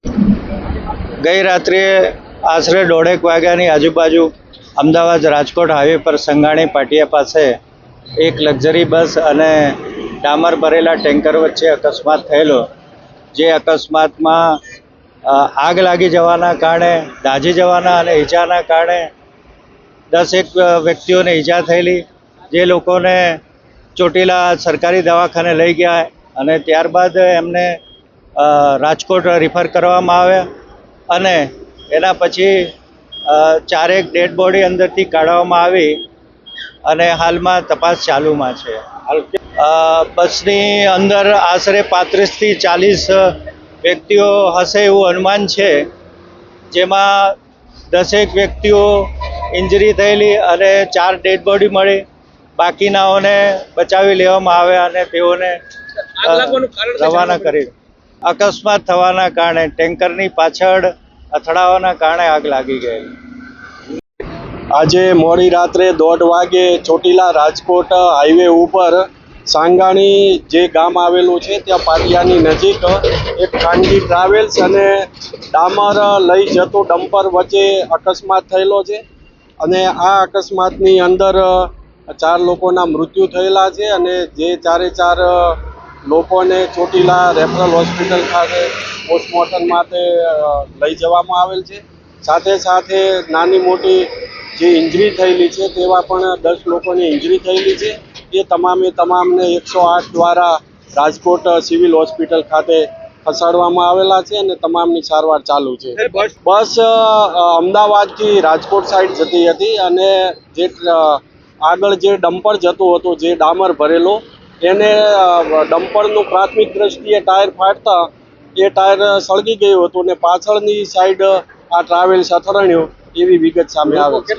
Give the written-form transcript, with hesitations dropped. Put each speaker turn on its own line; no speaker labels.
ગઈ રાત્રે આશરે 1:30 વાગ્યાની આજુબાજુ અમદાવાદ રાજકોટ હાઈવે પર સંઘાણી પાટિયા પાસે એક લક્ઝરી બસ અને ડામર ભરેલા ટેન્કર વચ્ચે અકસ્માત થયેલો, જે અકસ્માતમાં આગ લાગી જવાના કારણે, દાઝી જવાના અને ઈજાના કારણે 10 વ્યક્તિઓને ઈજા થયેલી, જે લોકોને ચોટીલા સરકારી દવાખાને લઈ ગયા અને ત્યારબાદ એમને રાજકોટ રિફર કરવામાં આવ્યા અને એના પછી 4 ડેડ બોડી અંદરથી કાઢવામાં આવી અને હાલમાં તપાસ ચાલુમાં છે. બસની અંદર આશરે 35 થી 40 વ્યક્તિઓ હશે એવું અનુમાન છે, જેમાં 10 વ્યક્તિઓ ઇન્જરી થયેલી અને 4 ડેડ બોડી મળી. બાકીનાઓને બચાવી લેવામાં આવ્યા અને તેઓને રવાના કરી. અકસ્માત થવાના કારણે ટેન્કરની પાછળ અથડાવાના કારણે આગ લાગી ગયેલી.
આજે મોડી રાત્રે 1:30 વાગે ચોટીલા રાજકોટ હાઈવે ઉપર સાંગાણી જે ગામ આવેલું છે ત્યાં પાટિયાની નજીક એક ખાનગી ટ્રાવેલ્સ અને ડામર લઈ જતો ડમ્પર વચ્ચે અકસ્માત થયેલો છે અને આ અકસ્માતની અંદર 4 લોકોના મૃત્યુ થયેલા છે અને જે 4 લોકોને ચોટીલા રેફરલ હોસ્પિટલ ખાતે પોસ્ટમોર્ટમ માટે લઈ જવામાં આવેલ છે. સાથે સાથે નાની મોટી જે ઇન્જરી થયેલી છે તેવા પણ 10 લોકોની ઇન્જરી થયેલી છે. એ તમામને 108 દ્વારા રાજકોટ સિવિલ હોસ્પિટલ ખાતે ખસેડવામાં આવેલા છે અને તમામની સારવાર ચાલુ છે. બસ અમદાવાદથી રાજકોટ સાઈડ જતી હતી અને જે આગળ જે ડમ્પર જતો હતો, જે ડામર ભરેલો, એને ડમ્પરનું પ્રાથમિક દ્રષ્ટિએ ટાયર ફાટતા એ ટાયર સળગી ગયું હતું અને પાછળની સાઈડ આ ટ્રાવેલ્સ અથડાણ્યું એવી વિગત સામે આવે છે.